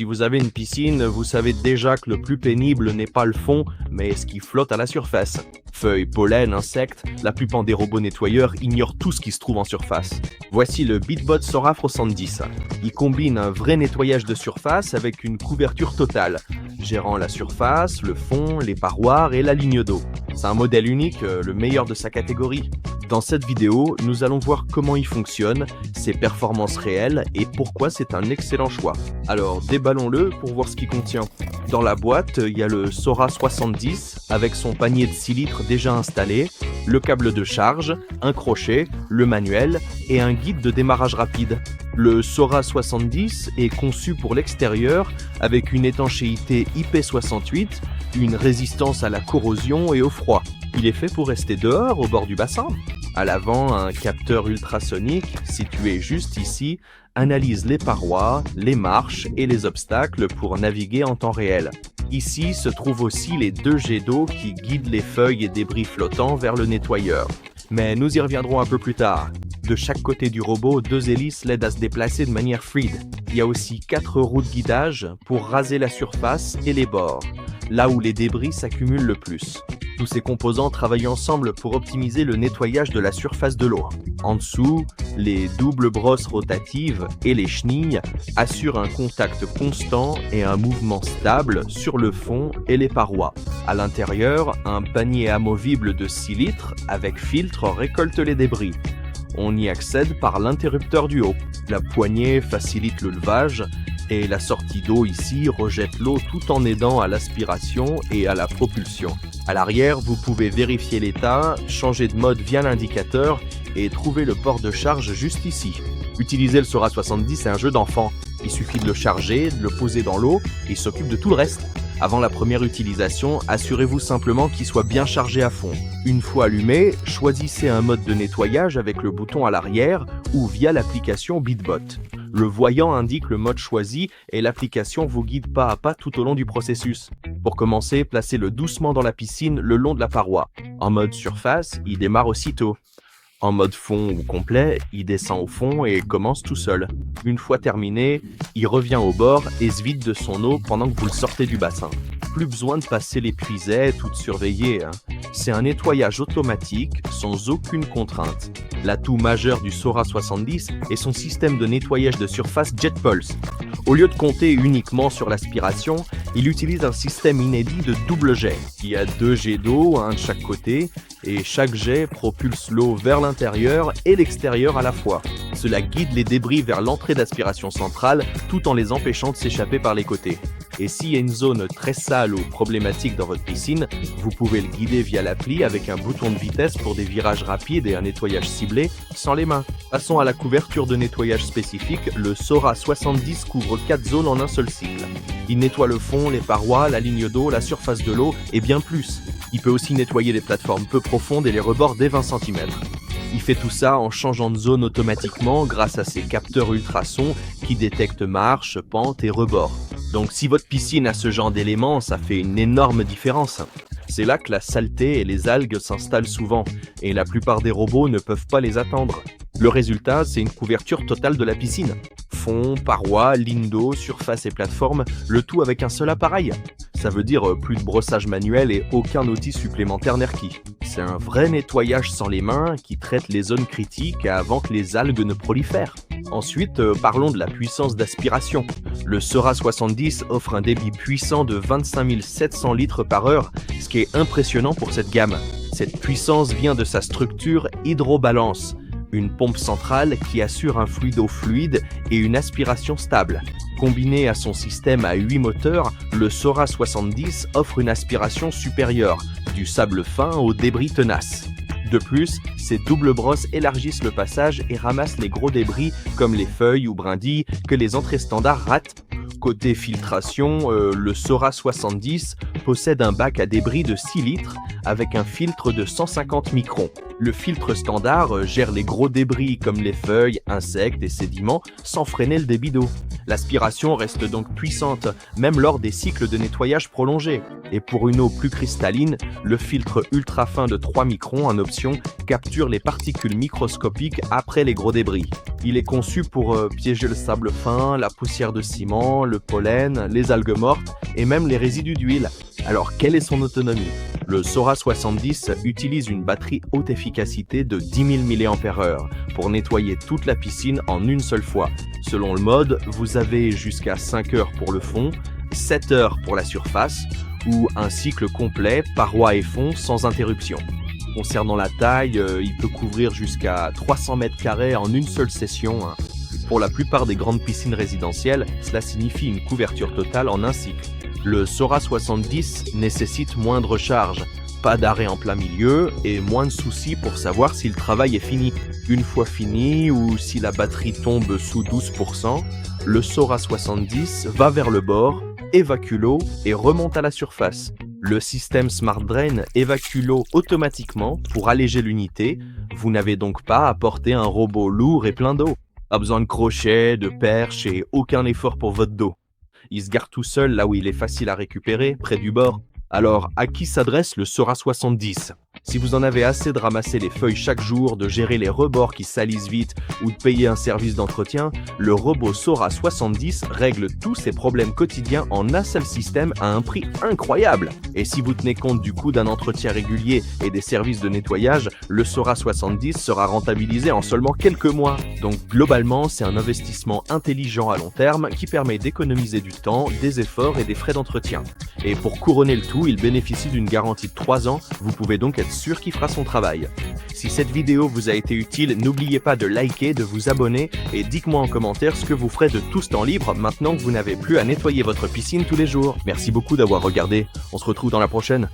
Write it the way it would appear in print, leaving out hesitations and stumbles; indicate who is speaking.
Speaker 1: Si vous avez une piscine, vous savez déjà que le plus pénible n'est pas le fond, mais ce qui flotte à la surface. Feuilles, pollen, insectes, la plupart des robots nettoyeurs ignorent tout ce qui se trouve en surface. Voici le BeatBot Sora 70. Il combine un vrai nettoyage de surface avec une couverture totale, gérant la surface, le fond, les parois et la ligne d'eau. C'est un modèle unique, le meilleur de sa catégorie. Dans cette vidéo, nous allons voir comment il fonctionne, ses performances réelles et pourquoi c'est un excellent choix. Alors déballons-le pour voir ce qu'il contient. Dans la boîte, il y a le Sora 70 avec son panier de 6 litres déjà installé, le câble de charge, un crochet, le manuel et un guide de démarrage rapide. Le Sora 70 est conçu pour l'extérieur avec une étanchéité IP68, une résistance à la corrosion et au froid. Il est fait pour rester dehors au bord du bassin. À l'avant, un capteur ultrasonique, situé juste ici, analyse les parois, les marches et les obstacles pour naviguer en temps réel. Ici se trouvent aussi les 2 jets d'eau qui guident les feuilles et débris flottants vers le nettoyeur. Mais nous y reviendrons un peu plus tard. De chaque côté du robot, 2 hélices l'aident à se déplacer de manière fluide. Il y a aussi 4 roues de guidage pour raser la surface et les bords, là où les débris s'accumulent le plus. Tous ces composants travaillent ensemble pour optimiser le nettoyage de la surface de l'eau. En dessous, les doubles brosses rotatives et les chenilles assurent un contact constant et un mouvement stable sur le fond et les parois. À l'intérieur, un panier amovible de 6 litres avec filtre récolte les débris. On y accède par l'interrupteur du haut. La poignée facilite le levage et la sortie d'eau ici rejette l'eau tout en aidant à l'aspiration et à la propulsion. À l'arrière, vous pouvez vérifier l'état, changer de mode via l'indicateur et trouver le port de charge juste ici. Utiliser le Sora 70 est un jeu d'enfant. Il suffit de le charger, de le poser dans l'eau et il s'occupe de tout le reste. Avant la première utilisation, assurez-vous simplement qu'il soit bien chargé à fond. Une fois allumé, choisissez un mode de nettoyage avec le bouton à l'arrière ou via l'application BeatBot. Le voyant indique le mode choisi et l'application vous guide pas à pas tout au long du processus. Pour commencer, placez-le doucement dans la piscine le long de la paroi. En mode surface, il démarre aussitôt. En mode fond ou complet, il descend au fond et commence tout seul. Une fois terminé, il revient au bord et se vide de son eau pendant que vous le sortez du bassin. Plus besoin de passer l'épuisette ou de surveiller. C'est un nettoyage automatique sans aucune contrainte. L'atout majeur du Sora 70 est son système de nettoyage de surface JetPulse. Au lieu de compter uniquement sur l'aspiration, il utilise un système inédit de double jet. Il y a 2 jets d'eau, un de chaque côté, et chaque jet propulse l'eau vers l'intérieur et l'extérieur à la fois. Cela guide les débris vers l'entrée d'aspiration centrale tout en les empêchant de s'échapper par les côtés. Et s'il y a une zone très sale ou problématique dans votre piscine, vous pouvez le guider via l'appli avec un bouton de vitesse pour des virages rapides et un nettoyage ciblé sans les mains. Passons à la couverture de nettoyage spécifique, le Sora 70 couvre 4 zones en un seul cycle. Il nettoie le fond, les parois, la ligne d'eau, la surface de l'eau et bien plus. Il peut aussi nettoyer les plateformes peu profondes et les rebords dès 20 cm. Il fait tout ça en changeant de zone automatiquement grâce à ses capteurs ultrasons qui détectent marche, pente et rebord. Donc si votre piscine a ce genre d'éléments, ça fait une énorme différence. C'est là que la saleté et les algues s'installent souvent, et la plupart des robots ne peuvent pas les attendre. Le résultat, c'est une couverture totale de la piscine. Fond, parois, ligne d'eau, surface et plateforme, le tout avec un seul appareil. Ça veut dire plus de brossage manuel et aucun outil supplémentaire n'est requis. C'est un vrai nettoyage sans les mains qui traite les zones critiques avant que les algues ne prolifèrent. Ensuite, parlons de la puissance d'aspiration. Le Sora 70 offre un débit puissant de 25 700 litres par heure, ce qui est impressionnant pour cette gamme. Cette puissance vient de sa structure hydrobalance, une pompe centrale qui assure un flux d'eau fluide et une aspiration stable. Combiné à son système à 8 moteurs, le Sora 70 offre une aspiration supérieure, du sable fin aux débris tenaces. De plus, ces doubles brosses élargissent le passage et ramassent les gros débris comme les feuilles ou brindilles que les entrées standards ratent. Côté filtration, le Sora 70 possède un bac à débris de 6 litres avec un filtre de 150 microns. Le filtre standard gère les gros débris comme les feuilles, insectes et sédiments sans freiner le débit d'eau. L'aspiration reste donc puissante, même lors des cycles de nettoyage prolongés. Et pour une eau plus cristalline, le filtre ultra fin de 3 microns en option capture les particules microscopiques après les gros débris. Il est conçu pour piéger le sable fin, la poussière de ciment, le pollen, les algues mortes et même les résidus d'huile. Alors quelle est son autonomie ? Le Sora 70 utilise une batterie haute efficacité de 10 000 mAh pour nettoyer toute la piscine en une seule fois. Selon le mode, vous avez jusqu'à 5 heures pour le fond, 7 heures pour la surface ou un cycle complet, parois et fond sans interruption. Concernant la taille, il peut couvrir jusqu'à 300 mètres carrés en une seule session. Pour la plupart des grandes piscines résidentielles, cela signifie une couverture totale en un cycle. Le Sora 70 nécessite moins de recharge, pas d'arrêt en plein milieu et moins de soucis pour savoir si le travail est fini. Une fois fini ou si la batterie tombe sous 12%, le Sora 70 va vers le bord, évacue l'eau et remonte à la surface. Le système Smart Drain évacue l'eau automatiquement pour alléger l'unité. Vous n'avez donc pas à porter un robot lourd et plein d'eau. Pas besoin de crochets, de perches et aucun effort pour votre dos. Il se garde tout seul là où il est facile à récupérer, près du bord. Alors, à qui s'adresse le Sora 70 ? Si vous en avez assez de ramasser les feuilles chaque jour, de gérer les rebords qui salissent vite ou de payer un service d'entretien, le robot Sora 70 règle tous ces problèmes quotidiens en un seul système à un prix incroyable. Et si vous tenez compte du coût d'un entretien régulier et des services de nettoyage, le Sora 70 sera rentabilisé en seulement quelques mois. Donc globalement, c'est un investissement intelligent à long terme qui permet d'économiser du temps, des efforts et des frais d'entretien. Et pour couronner le tout, il bénéficie d'une garantie de 3 ans, vous pouvez donc être sûr qu'il fera son travail. Si cette vidéo vous a été utile, n'oubliez pas de liker, de vous abonner et dites-moi en commentaire ce que vous ferez de tout ce temps libre maintenant que vous n'avez plus à nettoyer votre piscine tous les jours. Merci beaucoup d'avoir regardé, on se retrouve dans la prochaine.